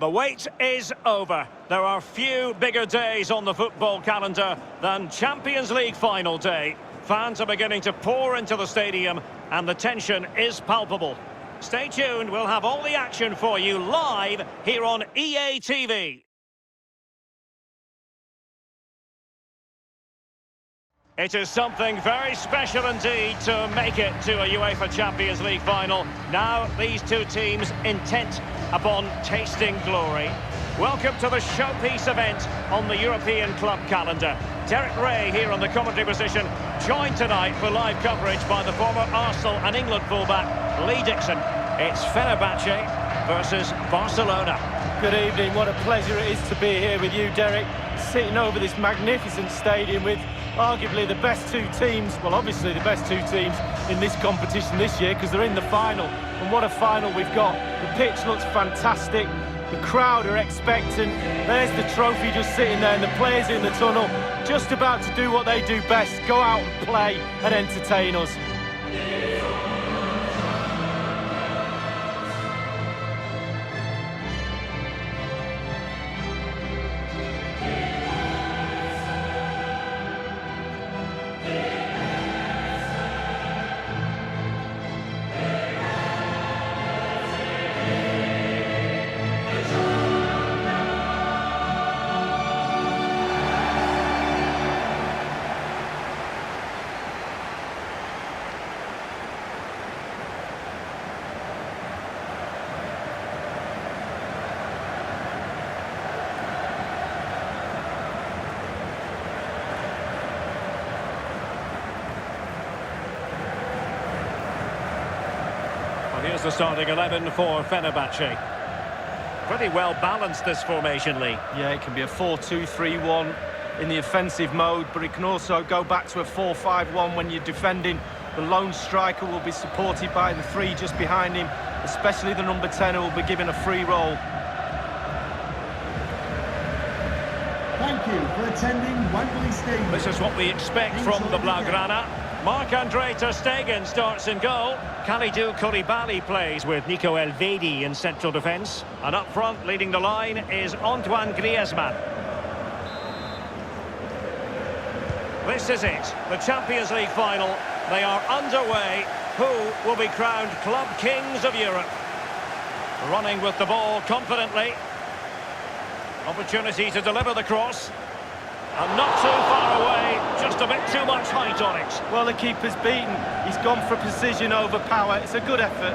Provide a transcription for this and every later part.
The wait is over. There are few bigger days on the football calendar than Champions League final day. Fans are beginning to pour into the stadium and the tension is palpable. Stay tuned, we'll have all the action for you live here on EA TV. It is something very special indeed to make it to a UEFA Champions League final. Now these two teams intent upon tasting glory. Welcome to the showpiece event on the European club calendar. Derek Ray here on the commentary position, joined tonight for live coverage by the former Arsenal and England fullback Lee Dixon. It's FENERBAHCE versus Barcelona. Good evening, what a pleasure it is to be here with you, Derek. Sitting over this magnificent stadium with arguably the best two teams, well obviously the best two teams in this competition this year because they're in the final. And what a final we've got. The pitch looks fantastic, the crowd are expectant, there's the trophy just sitting there and the players in the tunnel just about to do what they do best, go out and play and entertain us. Here's the starting 11 for FENERBAHCE. Pretty well balanced, this formation, Lee. Yeah, it can be a 4-2-3-1 in the offensive mode, but it can also go back to a 4-5-1 when you're defending. The lone striker will be supported by the three just behind him, especially the number 10 who will be given a free roll. Thank you for attending Wembley Stadium. This is what we expect from the Blaugrana. Marc-Andre ter Stegen starts in goal. Kalidou Koulibaly plays with Nico Elvedi in central defence. And up front, leading the line, is Antoine Griezmann. This is it, the Champions League final. They are underway. Who will be crowned Club Kings of Europe? Running with the ball confidently. Opportunity to deliver the cross. And not too far away, just a bit too much height on it. Well, the keeper's beaten. He's gone for precision over power. It's a good effort.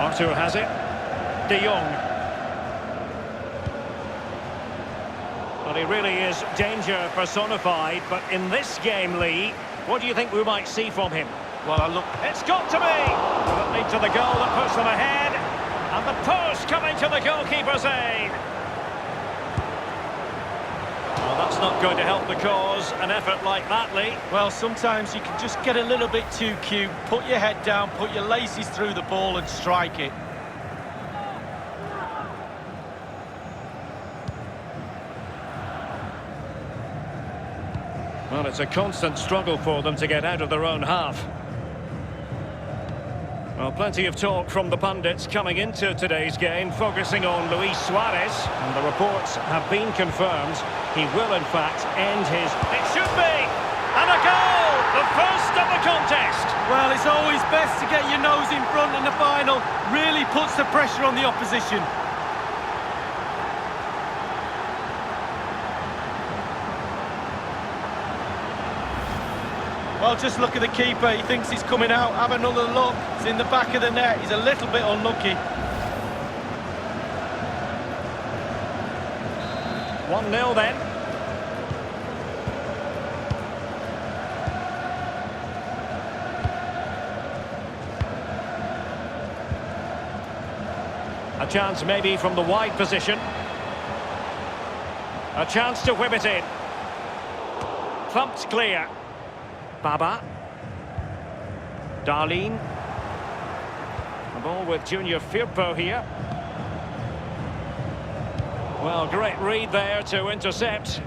Arthur has it. De Jong. Well, he really is danger personified, but in this game, Lee, what do you think we might see from him? Well, look, it's got to be! Will it lead to the goal that puts them ahead? And the post coming to the goalkeeper's aid. Well, that's not going to help the cause, an effort like that, Lee. Well, sometimes you can just get a little bit too cute, put your head down, put your laces through the ball and strike it. Well, it's a constant struggle for them to get out of their own half. Well, plenty of talk from the pundits coming into today's game, focusing on Luis Suarez, and the reports have been confirmed. He will, in fact, end his... It should be! And a goal! The first of the contest! Well, it's always best to get your nose in front in the final. Really puts the pressure on the opposition. Well, just look at the keeper. He thinks he's coming out. Have another look. It's in the back of the net. He's a little bit unlucky. 1-0 then. A chance maybe from the wide position. A chance to whip it in. Thumped clear. Baba. Darlene. The ball with Junior Firpo here. Well, great read there to intercept.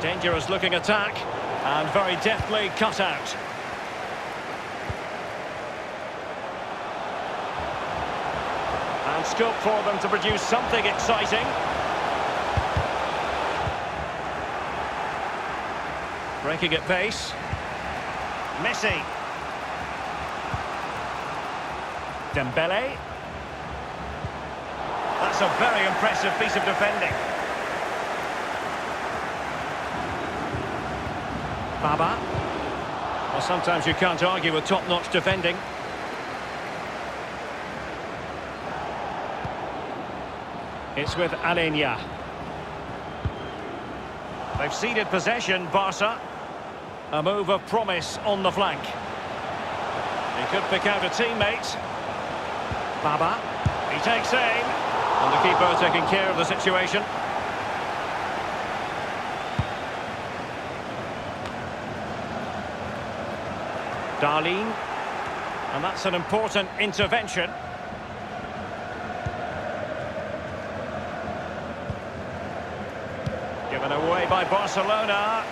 Dangerous looking attack, and very deftly cut out. And scope for them to produce something exciting. Breaking at pace. Messi. Dembele. That's a very impressive piece of defending. Baba. Well, sometimes you can't argue with top-notch defending. It's with Alenia. They've ceded possession, Barca. A move of promise on the flank. He could pick out a teammate. Baba. He takes aim. And the keeper taking care of the situation. Darlene. And that's an important intervention. Given away by Barcelona.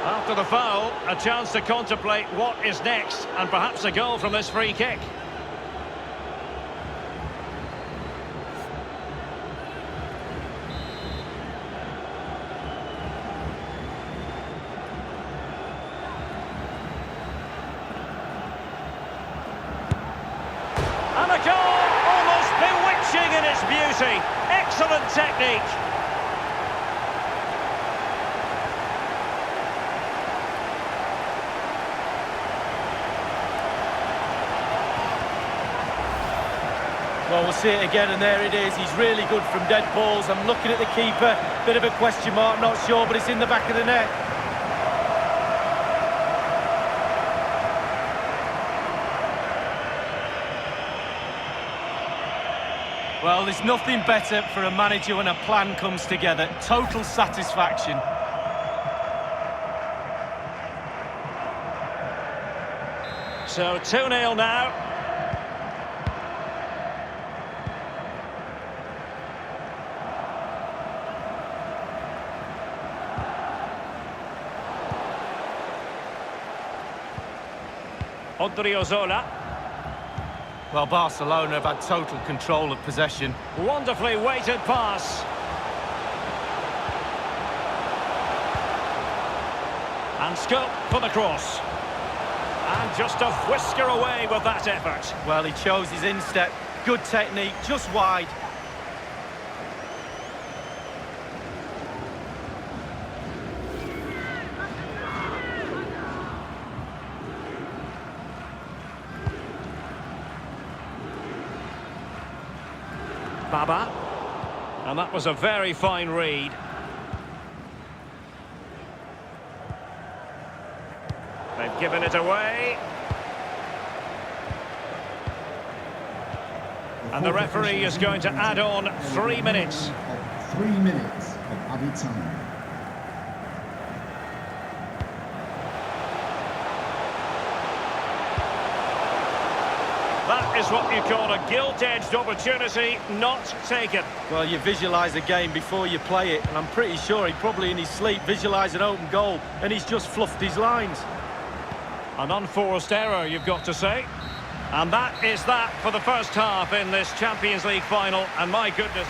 After the foul, a chance to contemplate what is next, and perhaps a goal from this free kick. And a goal, almost bewitching in its beauty. Excellent technique. Well, we'll see it again, and there it is. He's really good from dead balls. I'm looking at the keeper. Bit of a question mark, not sure, but it's in the back of the net. Well, there's nothing better for a manager when a plan comes together. Total satisfaction. So 2-0 now. Odriozola. Well, Barcelona have had total control of possession. Wonderfully weighted pass. And scope for the cross. And just a whisker away with that effort. Well, he chose his instep. Good technique, just wide. Baba. And that was a very fine read. They've given it away. And the referee is going to add on 3 minutes. 3 minutes of added time. That is what you call a gilt-edged opportunity, not taken. Well, you visualise a game before you play it, and I'm pretty sure he probably in his sleep visualised an open goal, and he's just fluffed his lines. An unforced error, you've got to say. And that is that for the first half in this Champions League final, and my goodness.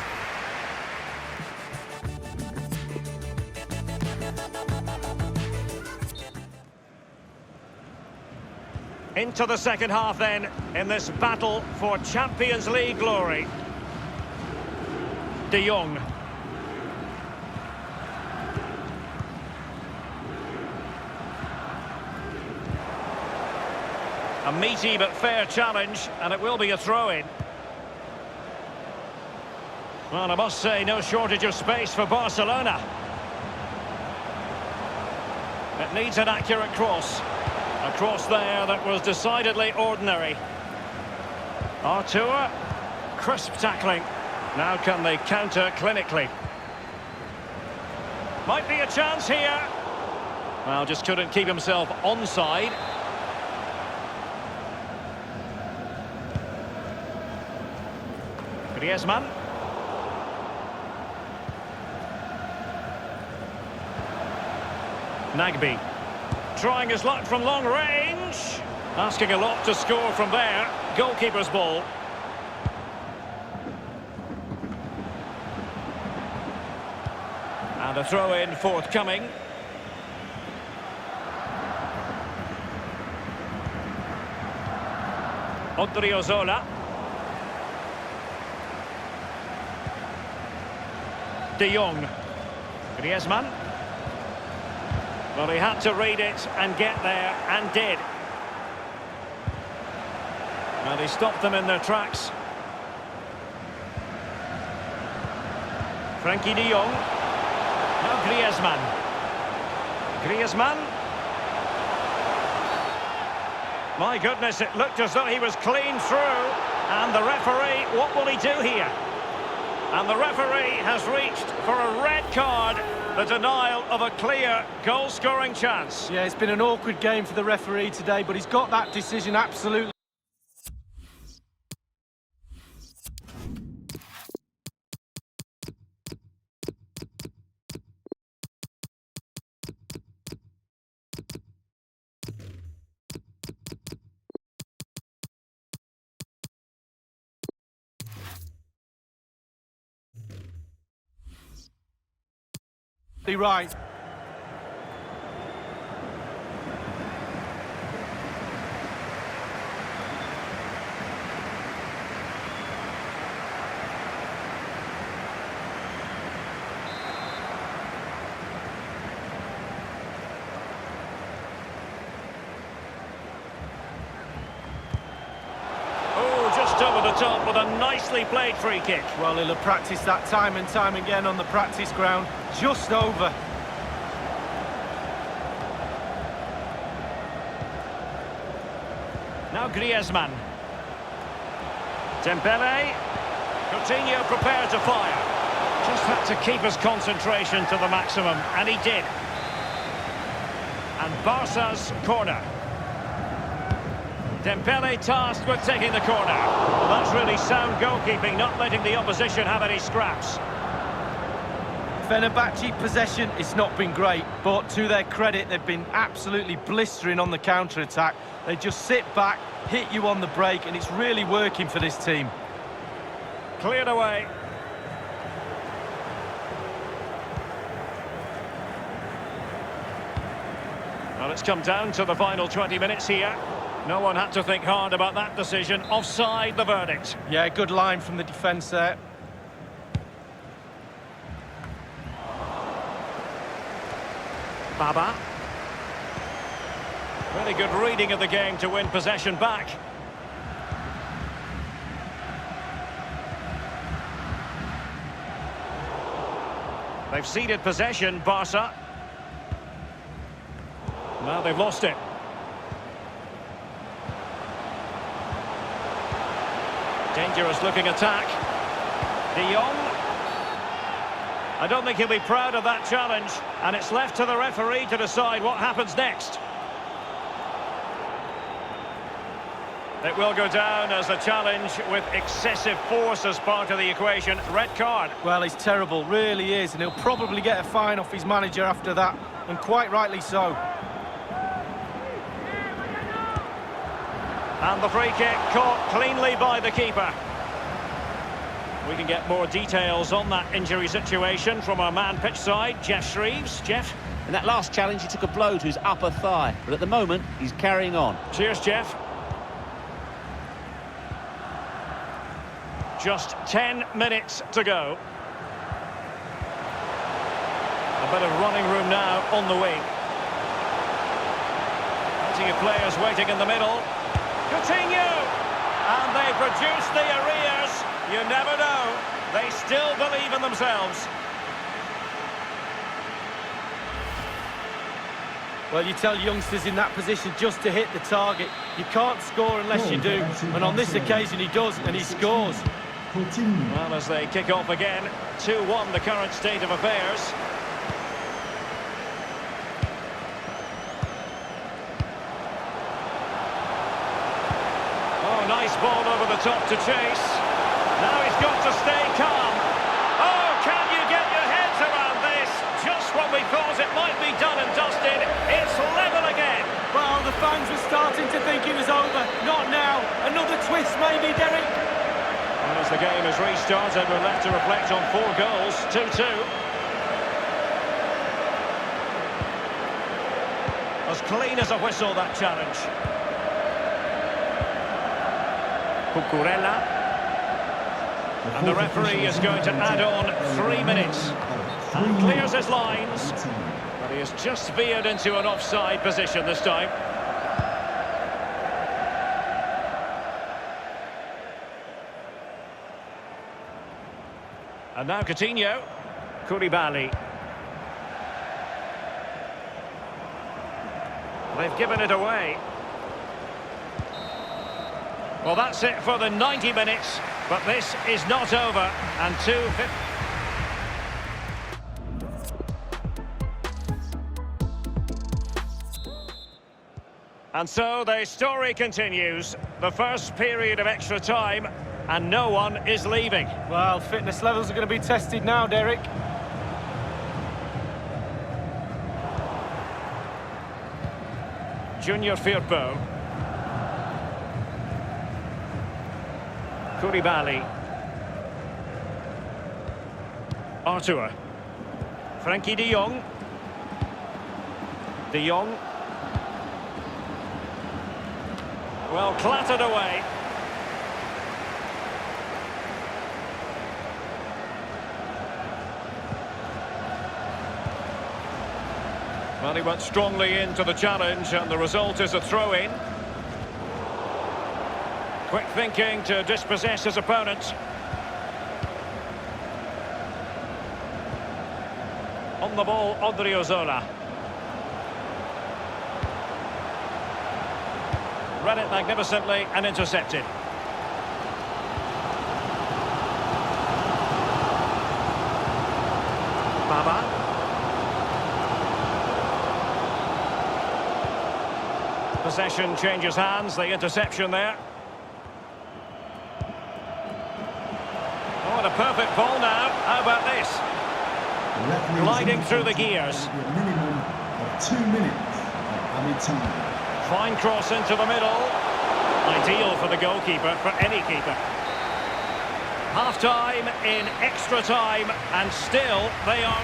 Into the second half then, in this battle for Champions League glory. De Jong. A meaty but fair challenge, and it will be a throw-in. Well, I must say, no shortage of space for Barcelona. It needs an accurate cross. A cross there that was decidedly ordinary. Artur, crisp tackling. Now can they counter clinically? Might be a chance here. Well, just couldn't keep himself onside. Griezmann. Nagby. Trying his luck from long range. Asking a lot to score from there. Goalkeeper's ball. And a throw-in forthcoming. Odriozola. De Jong. Griezmann. Well, he had to read it and get there, and did. And he stopped them in their tracks. Frankie de Jong. Now Griezmann. Griezmann. My goodness, it looked as though he was clean through. And the referee, what will he do here? And the referee has reached for a red card. The denial of a clear goal-scoring chance. Yeah, it's been an awkward game for the referee today, but he's got that decision absolutely. Right. Just over the top with a nicely played free kick. Well, he'll have practiced that time and time again on the practice ground. Just over. Now Griezmann. Dembele. Coutinho prepared to fire. Just had to keep his concentration to the maximum, and he did. And Barca's corner. Dembele tasked with taking the corner. Well, that's really sound goalkeeping, not letting the opposition have any scraps. FENERBAHCE possession, it's not been great, but to their credit, they've been absolutely blistering on the counter-attack. They just sit back, hit you on the break, and it's really working for this team. Cleared away. Well, it's come down to the final 20 minutes here. No one had to think hard about that decision. Offside, the verdict. Yeah, good line from the defence there. Baba. Really good reading of the game to win possession back. They've ceded possession, Barca. Now they've lost it. Dangerous looking attack. De Jong. I don't think he'll be proud of that challenge, and it's left to the referee to decide what happens next. It will go down as a challenge with excessive force as part of the equation. Red card. Well, he's terrible, really is, and he'll probably get a fine off his manager after that, and quite rightly so. And the free kick caught cleanly by the keeper. We can get more details on that injury situation from our man pitch side, Jeff Shreves. Jeff? In that last challenge, he took a blow to his upper thigh, but at the moment, he's carrying on. Cheers, Jeff. Just 10 minutes to go. A bit of running room now on the wing. Plenty of players waiting in the middle. Coutinho! And they produce the arrears. You never know. They still believe in themselves. Well, you tell youngsters in that position just to hit the target. You can't score unless you do. And on this occasion he does, and he scores. Well, as they kick off again, 2-1 the current state of affairs. Oh, nice ball over the top to chase. Now he's got to stay calm. Oh, can you get your heads around this? Just when we thought it might be done and dusted, it's level again. Well, the fans were starting to think it was over. Not now. Another twist maybe, Derek. And as the game has restarted, we're left to reflect on 4 goals, 2-2. As clean as a whistle, that challenge. Cucurella. And the referee is going to add on 3 minutes. And clears his lines. But he has just veered into an offside position this time. And now Coutinho. Koulibaly. They've given it away. Well, that's it for the 90 minutes, but this is not over. And 2-5. And so the story continues. The first period of extra time, and no one is leaving. Well, fitness levels are going to be tested now, Derek. Junior Firpo. Koulibaly. Arthur. Frankie de Jong. De Jong. Well, clattered away. Well, he went strongly into the challenge, and the result is a throw-in. Quick thinking to dispossess his opponent. On the ball, Odriozola. Read it magnificently and intercepted. Baba. Possession changes hands, the interception there. Oh, and a perfect ball now. How about this? Gliding through the gears. A minimum of 2 minutes of added time. Fine cross into the middle. Ideal for the goalkeeper, for any keeper. Half-time in extra time, and still they are...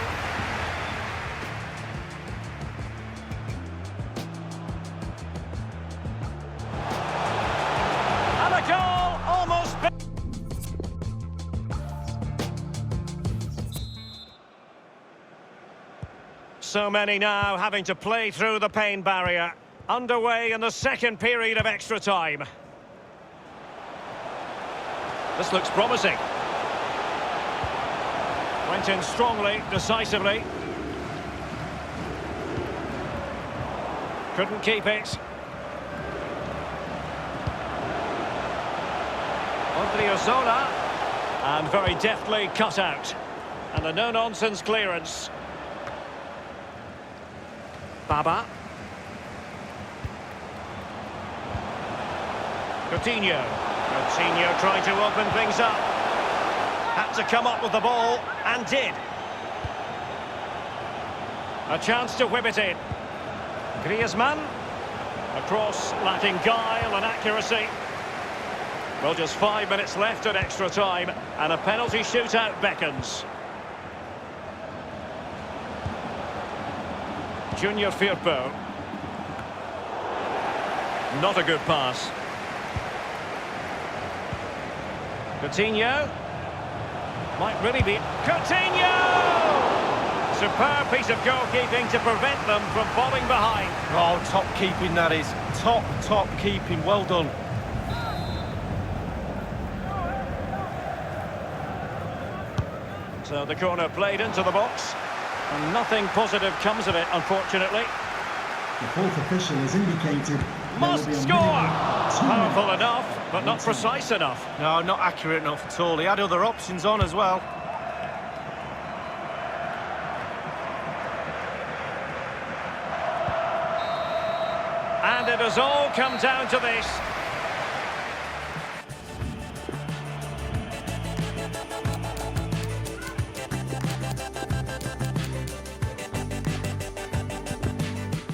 And a goal almost... So many now having to play through the pain barrier. Underway in the second period of extra time. This looks promising. Went in strongly, decisively. Couldn't keep it. Odriozola. And very deftly cut out. And a no-nonsense clearance. Baba. Coutinho. Coutinho trying to open things up. Had to come up with the ball, and did. A chance to whip it in. Griezmann. A cross lacking guile and accuracy. Well, just 5 minutes left at extra time, and a penalty shootout beckons. Junior Firpo. Not a good pass. Coutinho. Might really be... Coutinho! Superb piece of goalkeeping to prevent them from falling behind. Oh, top keeping that is. Top keeping. Well done. So the corner played into the box. And nothing positive comes of it, unfortunately. The fourth official has indicated... Must score! Powerful enough, but not precise enough. No, not accurate enough at all. He had other options on as well. And it has all come down to this.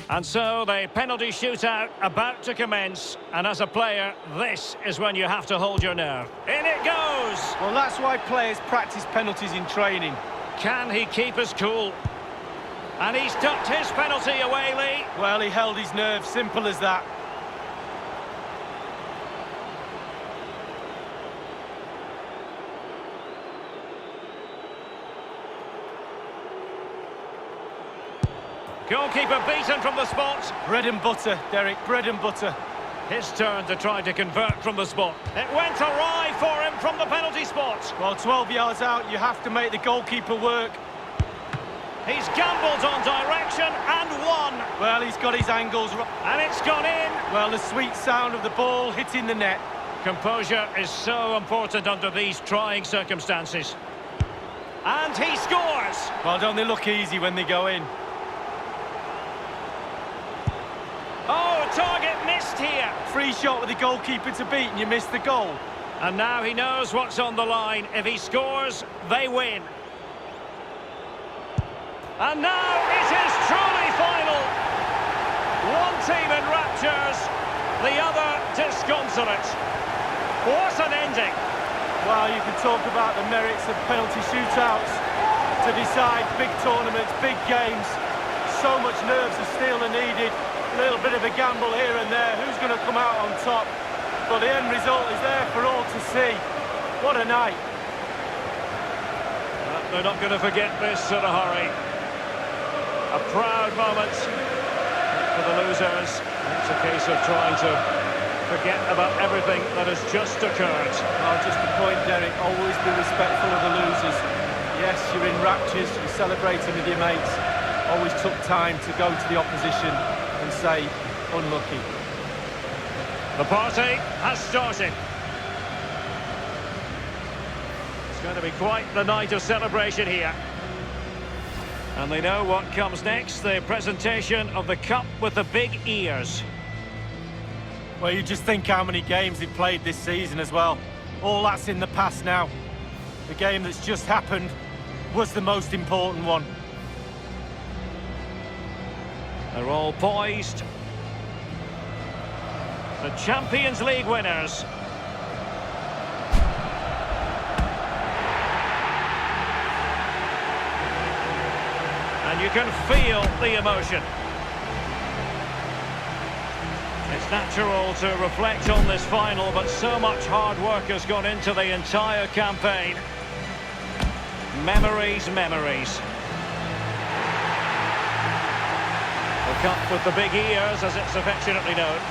And so the penalty shootout about to commence. And as a player, this is when you have to hold your nerve. In it goes! Well, that's why players practice penalties in training. Can he keep his cool? And he's ducked his penalty away, Lee. Well, he held his nerve, simple as that. Goalkeeper beaten from the spot. Bread and butter, Derek, bread and butter. His turn to try to convert from the spot. It went awry for him from the penalty spot. Well, 12 yards out, you have to make the goalkeeper work. He's gambled on direction and won. Well, he's got his angles right. And it's gone in. Well, the sweet sound of the ball hitting the net. Composure is so important under these trying circumstances. And he scores. Well, don't they look easy when they go in? Oh, target missed here. Free shot with the goalkeeper to beat and you miss the goal. And now he knows what's on the line. If he scores, they win. And now it is truly final. One team in raptures, the other disconsolate. What an ending. Well, you can talk about the merits of penalty shootouts to decide big tournaments, big games. So much nerves of steel are needed. A little bit of a gamble here and there. Who's going to come out on top? But the end result is there for all to see. What a night. They're not going to forget this in a hurry. A proud moment for the losers. It's a case of trying to forget about everything that has just occurred. Oh, just a point, Derek. Always be respectful of the losers. Yes, you're in raptures, you're celebrating with your mates. Always took time to go to the opposition and say, unlucky. The party has started. It's going to be quite the night of celebration here. And they know what comes next, the presentation of the cup with the big ears. Well, you just think how many games they've played this season as well. All that's in the past now. The game that's just happened was the most important one. They're all poised. The Champions League winners. And you can feel the emotion. It's natural to reflect on this final, but so much hard work has gone into the entire campaign. Memories, memories. The cup with the big ears, as it's affectionately known.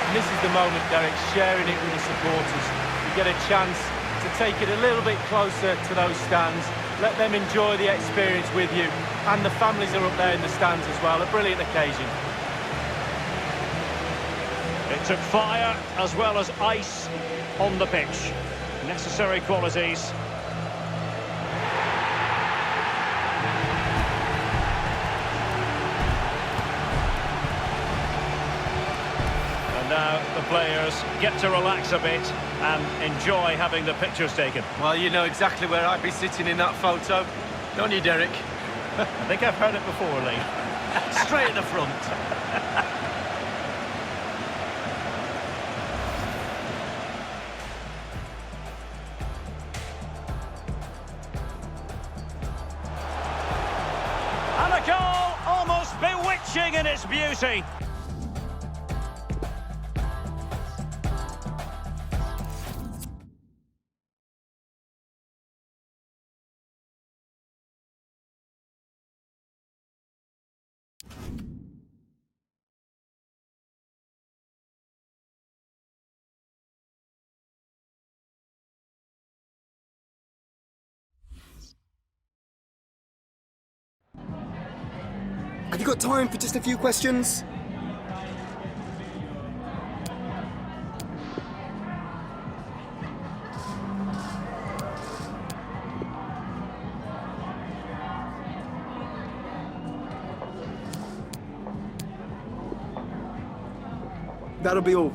And this is the moment, Derek, sharing it with the supporters. You get a chance to take it a little bit closer to those stands. Let them enjoy the experience with you. And the families are up there in the stands as well. A brilliant occasion. It took fire as well as ice on the pitch. Necessary qualities. And now the players get to relax a bit and enjoy having the pictures taken. Well, you know exactly where I'd be sitting in that photo, don't you, Derek? I think I've heard it before, Lee. Straight at the front. And a goal almost bewitching in its beauty. Have you got time for just a few questions? That'll be all.